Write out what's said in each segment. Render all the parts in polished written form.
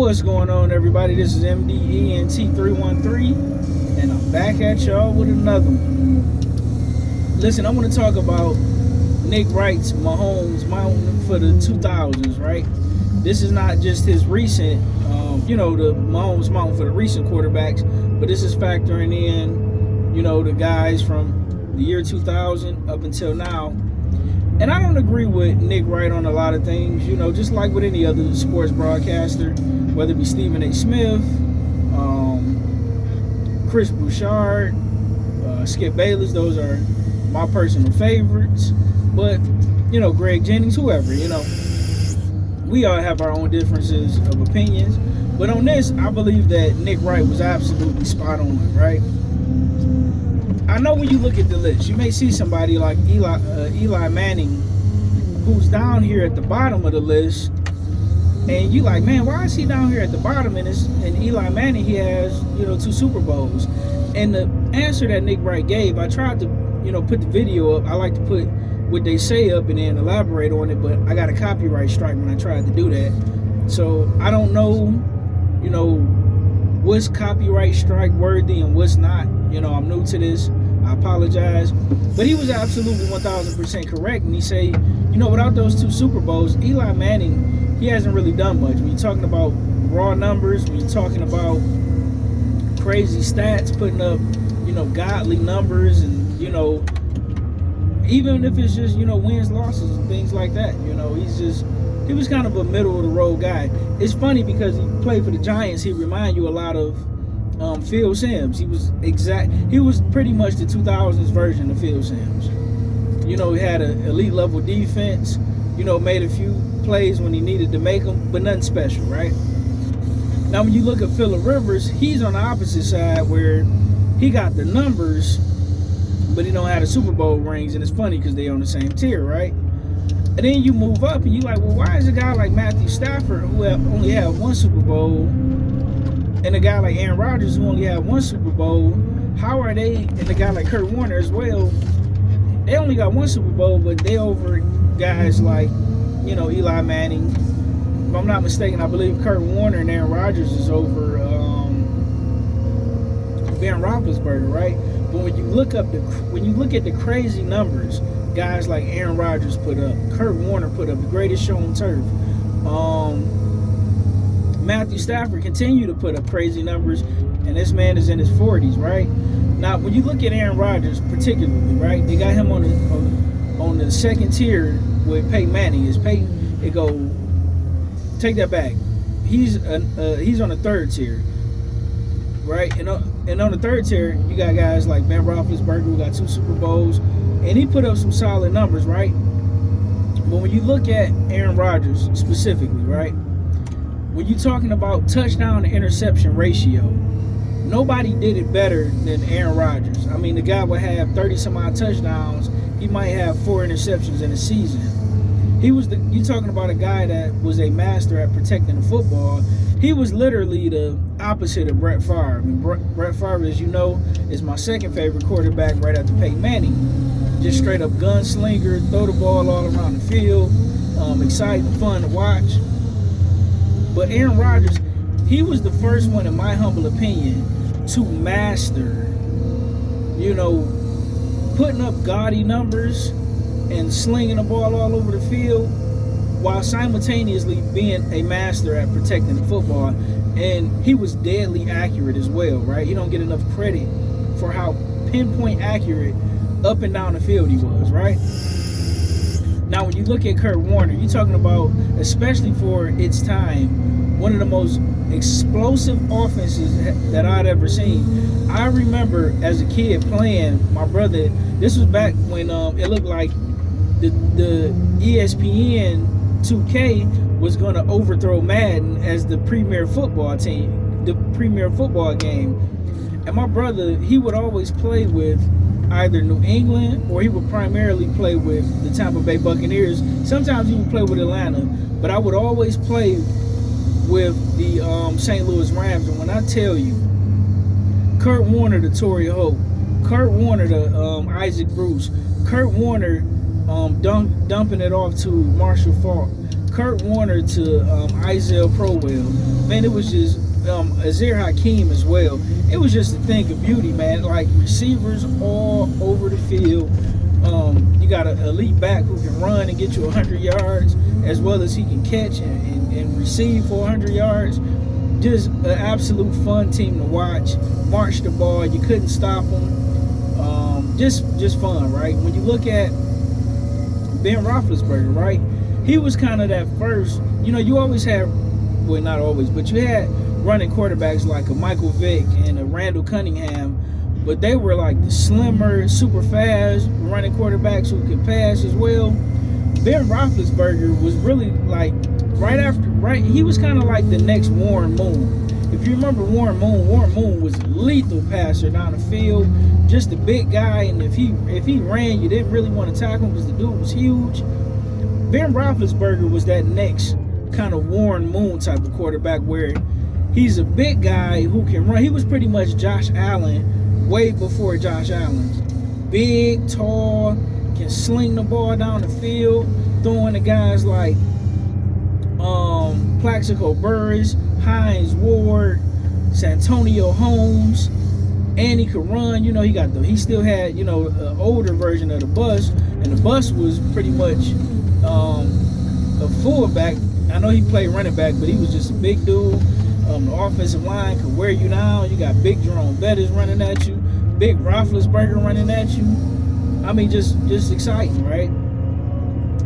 What's going on, everybody? This is MDENT313, and I'm back at y'all with another one. Listen, I want to talk about Nick Wright's Mahomes Mountain for the 2000s, right? This is not just his recent, the Mahomes Mountain for the recent quarterbacks, but this is factoring in, the guys from the year 2000 up until now. And I don't agree with Nick Wright on a lot of things, just like with any other sports broadcaster, whether it be Stephen A. Smith, Chris Bouchard, Skip Bayless. Those are my personal favorites. But, Greg Jennings, whoever, we all have our own differences of opinions. But on this, I believe that Nick Wright was absolutely spot on, right? I know when you look at the list, you may see somebody like Eli Manning, who's down here at the bottom of the list, and you like, man, why is he down here at the bottom? And Eli Manning, he has, 2 Super Bowls. And the answer that Nick Wright gave, I tried to, put the video up. I like to put what they say up and then elaborate on it, but I got a copyright strike when I tried to do that. So I don't know, what's copyright strike worthy and what's not. I'm new to this. I apologize. But he was absolutely 1,000% correct. And he say, without those 2 Super Bowls, Eli Manning, he hasn't really done much. When you're talking about raw numbers, when you're talking about crazy stats, putting up, godly numbers, and, even if it's just, wins, losses, and things like that, he was kind of a middle of the road guy. It's funny because he played for the Giants. He remind you a lot of Phil Simms. He was pretty much the 2000s version of Phil Simms. He had an elite level defense, made a few plays when he needed to make them, but nothing special, right? Now, when you look at Phillip Rivers, he's on the opposite side where he got the numbers, but he don't have the Super Bowl rings, and it's funny because they on the same tier, right? And then you move up and you're like, well, why is a guy like Matthew Stafford, who only had 1 Super Bowl, and a guy like Aaron Rodgers, who only had 1 Super Bowl, how are they, and a guy like Kurt Warner as well, they only got 1 Super Bowl, but they over guys like, Eli Manning. If I'm not mistaken, I believe Kurt Warner and Aaron Rodgers is over Ben Roethlisberger, right? But when you look at the crazy numbers, guys like Aaron Rodgers put up, Kurt Warner put up, the greatest show on turf. Matthew Stafford continued to put up crazy numbers, and this man is in his 40s, right? Now, when you look at Aaron Rodgers particularly, right, they got him on the second tier with Peyton Manning. Take that back. He's on the 3rd tier, right? And on the 3rd tier, you got guys like Ben Roethlisberger, who got 2 Super Bowls, and he put up some solid numbers, right? But when you look at Aaron Rodgers specifically, right, when you're talking about touchdown to interception ratio, nobody did it better than Aaron Rodgers. I mean, the guy would have 30 some odd touchdowns. He might have 4 interceptions in a season. You're talking about a guy that was a master at protecting the football. He was literally the opposite of Brett Favre. I mean, Brett Favre, as you know, is my second favorite quarterback right after Peyton Manning. Just straight up gunslinger, throw the ball all around the field, exciting, fun to watch. But Aaron Rodgers, he was the first one, in my humble opinion, to master, putting up gaudy numbers and slinging the ball all over the field while simultaneously being a master at protecting the football. And he was deadly accurate as well, right? He don't get enough credit for how pinpoint accurate up and down the field he was, right? Now, when you look at Kurt Warner, you're talking about, especially for its time, one of the most explosive offenses that I'd ever seen. I remember as a kid playing, my brother, this was back when it looked like the ESPN 2K was going to overthrow Madden as the premier football team, the premier football game. And my brother, he would always play with either New England, or he would primarily play with the Tampa Bay Buccaneers. Sometimes he would play with Atlanta, but I would always play with the St. Louis Rams. And when I tell you, Kurt Warner to Torrey Holt, Kurt Warner to Isaac Bruce, Kurt Warner dumping it off to Marshall Faulk, Kurt Warner to Isaiah Crowell. Man, it was just Azir Hakeem as well. It was just a thing of beauty, man. Like receivers all over the field. You got an elite back who can run and get you 100 yards, as well as he can catch and receive for 100 yards. Just an absolute fun team to watch. March the ball, you couldn't stop them. Just fun, right? When you look at Ben Roethlisberger, right? He was kind of that first. You know, you always had, well, not always, but you had running quarterbacks like a Michael Vick and a Randall Cunningham, but they were like the slimmer, super fast running quarterbacks who could pass as well. Ben Roethlisberger was really like he was kind of like the next Warren Moon. If you remember Warren Moon was a lethal passer down the field, just a big guy, and if he ran, you didn't really want to tackle him because the dude was huge. Ben Roethlisberger was that next kind of Warren Moon type of quarterback where he's a big guy who can run. He was pretty much Josh Allen way before Josh Allen. Big, tall, can sling the ball down the field, throwing to guys like Plaxico Burress, Hines Ward, Santonio Holmes, and he could run. You know, he still had, you know, an older version of the bus, and the bus was pretty much a fullback. I know he played running back, but he was just a big dude. The offensive line could wear you down. You got big Jerome Bettis running at you, big Roethlisberger running at you. I mean, just exciting, right?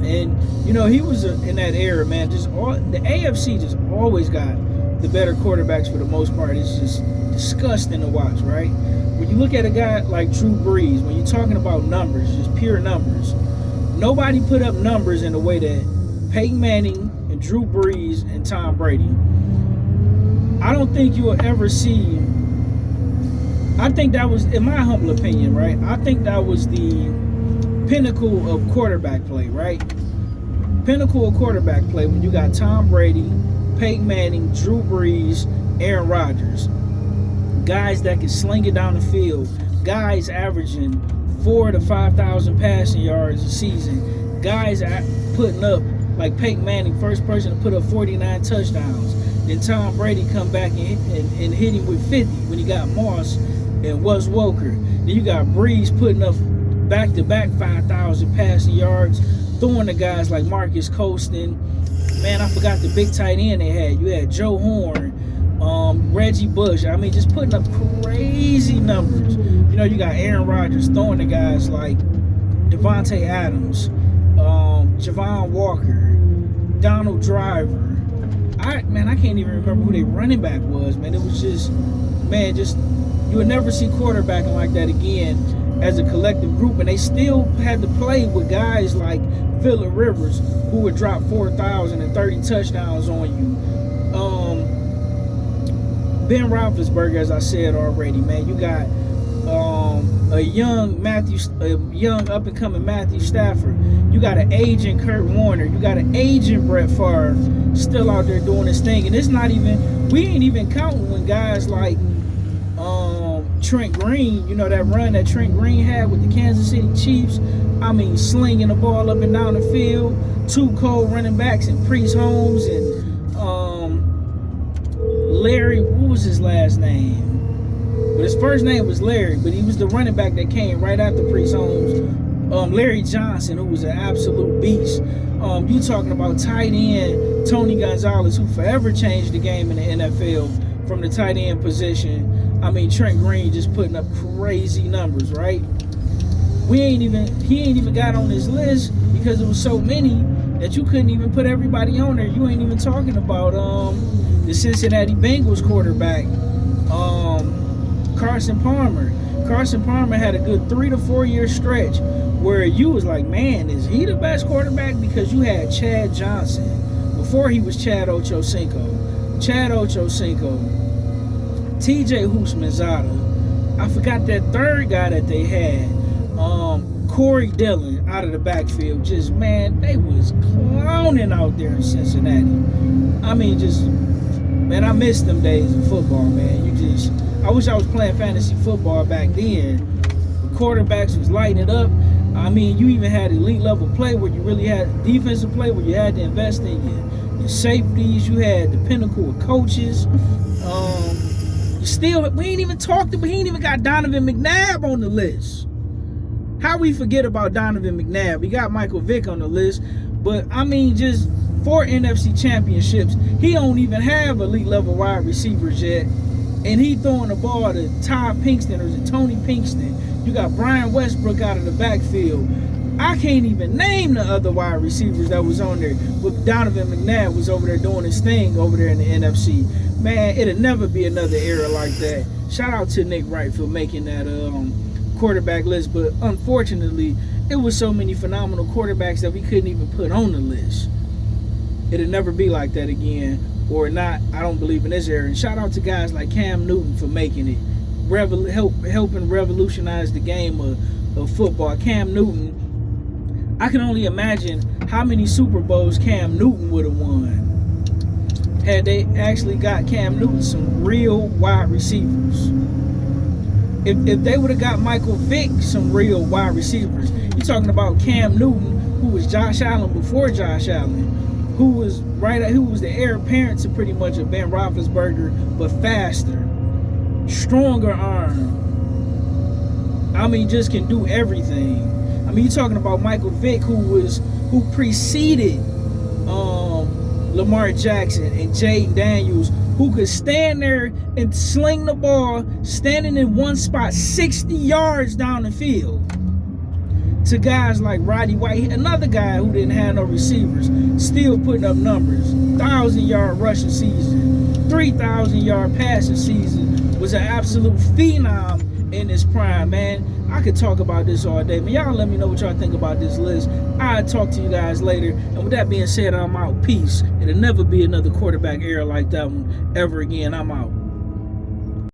And you know, he was in that era, man. The AFC just always got the better quarterbacks for the most part. It's just disgusting to watch, right? When you look at a guy like Drew Brees, when you're talking about numbers, just pure numbers, nobody put up numbers in the way that Peyton Manning and Drew Brees and Tom Brady. I don't think you will ever see. I think that was, in my humble opinion, right? I think that was the pinnacle of quarterback play, right? Pinnacle of quarterback play when you got Tom Brady, Peyton Manning, Drew Brees, Aaron Rodgers. Guys that can sling it down the field. Guys averaging 4,000 to 5,000 passing yards a season. Guys putting up, like Peyton Manning, first person to put up 49 touchdowns. Then Tom Brady come back and hit him with 50 when he got Moss and Wes Welker. Then you got Brees putting up back-to-back 5,000 passing yards, throwing to guys like Marcus Colston. Man, I forgot the big tight end they had. You had Joe Horn, Reggie Bush. I mean, just putting up crazy numbers. You know, you got Aaron Rodgers throwing to guys like Devontae Adams, Javon Walker, Donald Driver. I can't even remember who their running back was, man. It was just you would never see quarterbacking like that again as a collective group, and they still had to play with guys like Phillip Rivers, who would drop 4,030 touchdowns on you. Ben Roethlisberger, as I said already, man, you got a young up and coming Matthew Stafford. You got an aging Kurt Warner. You got an aging Brett Favre still out there doing his thing, and it's not even. We ain't even counting when guys like Trent Green, you know, that run that Trent Green had with the Kansas City Chiefs. I mean, slinging the ball up and down the field. Two cold running backs, and Priest Holmes and Larry, what was his last name? But his first name was Larry, but he was the running back that came right after Priest Holmes. Larry Johnson, who was an absolute beast. You talking about tight end Tony Gonzalez, who forever changed the game in the NFL from the tight end position. I mean, Trent Green just putting up crazy numbers, right? He ain't even got on this list because there was so many that you couldn't even put everybody on there. You ain't even talking about the Cincinnati Bengals quarterback, Carson Palmer. Carson Palmer had a good 3 to 4 year stretch where you was like, man, is he the best quarterback? Because you had Chad Johnson before he was Chad Ochocinco, TJ Houshmandzadeh. I forgot that third guy that they had, Corey Dillon out of the backfield. Just, man, they was clowning out there in Cincinnati. I mean, just, man, I miss them days of football, man. I wish I was playing fantasy football back then. The quarterbacks was lighting it up. I mean, you even had elite level play where you really had defensive play where you had to invest in your safeties. You had the pinnacle of coaches. We ain't even got Donovan McNabb on the list. How we forget about Donovan McNabb? We got Michael Vick on the list, but I mean, just 4 NFC championships. He don't even have elite level wide receivers yet, and he throwing the ball to Todd Pinkston or is it Tony Pinkston? You got Brian Westbrook out of the backfield. I can't even name the other wide receivers that was on there, but Donovan McNabb was over there doing his thing over there in the NFC. Man, it'll never be another era like that. Shout out to Nick Wright for making that quarterback list, but unfortunately, it was so many phenomenal quarterbacks that we couldn't even put on the list. It'll never be like that again, or not. I don't believe in this era. And shout out to guys like Cam Newton for making it, helping revolutionize the game of football. Cam Newton, I can only imagine how many Super Bowls Cam Newton would have won had they actually got Cam Newton some real wide receivers. If they would have got Michael Vick some real wide receivers, you're talking about Cam Newton, who was Josh Allen before Josh Allen, who was the heir apparent to pretty much a Ben Roethlisberger, but faster, stronger arm. I mean, just can do everything. I mean, you're talking about Michael Vick, who preceded Lamar Jackson and Jaden Daniels, who could stand there and sling the ball, standing in one spot 60 yards down the field. To guys like Roddy White, another guy who didn't have no receivers, still putting up numbers. 1,000-yard rushing season, 3,000-yard passing season, was an absolute phenom in his prime, man. I could talk about this all day, man. Y'all let me know what y'all think about this list. I'll talk to you guys later. And with that being said, I'm out. Peace. It'll never be another quarterback era like that one ever again. I'm out.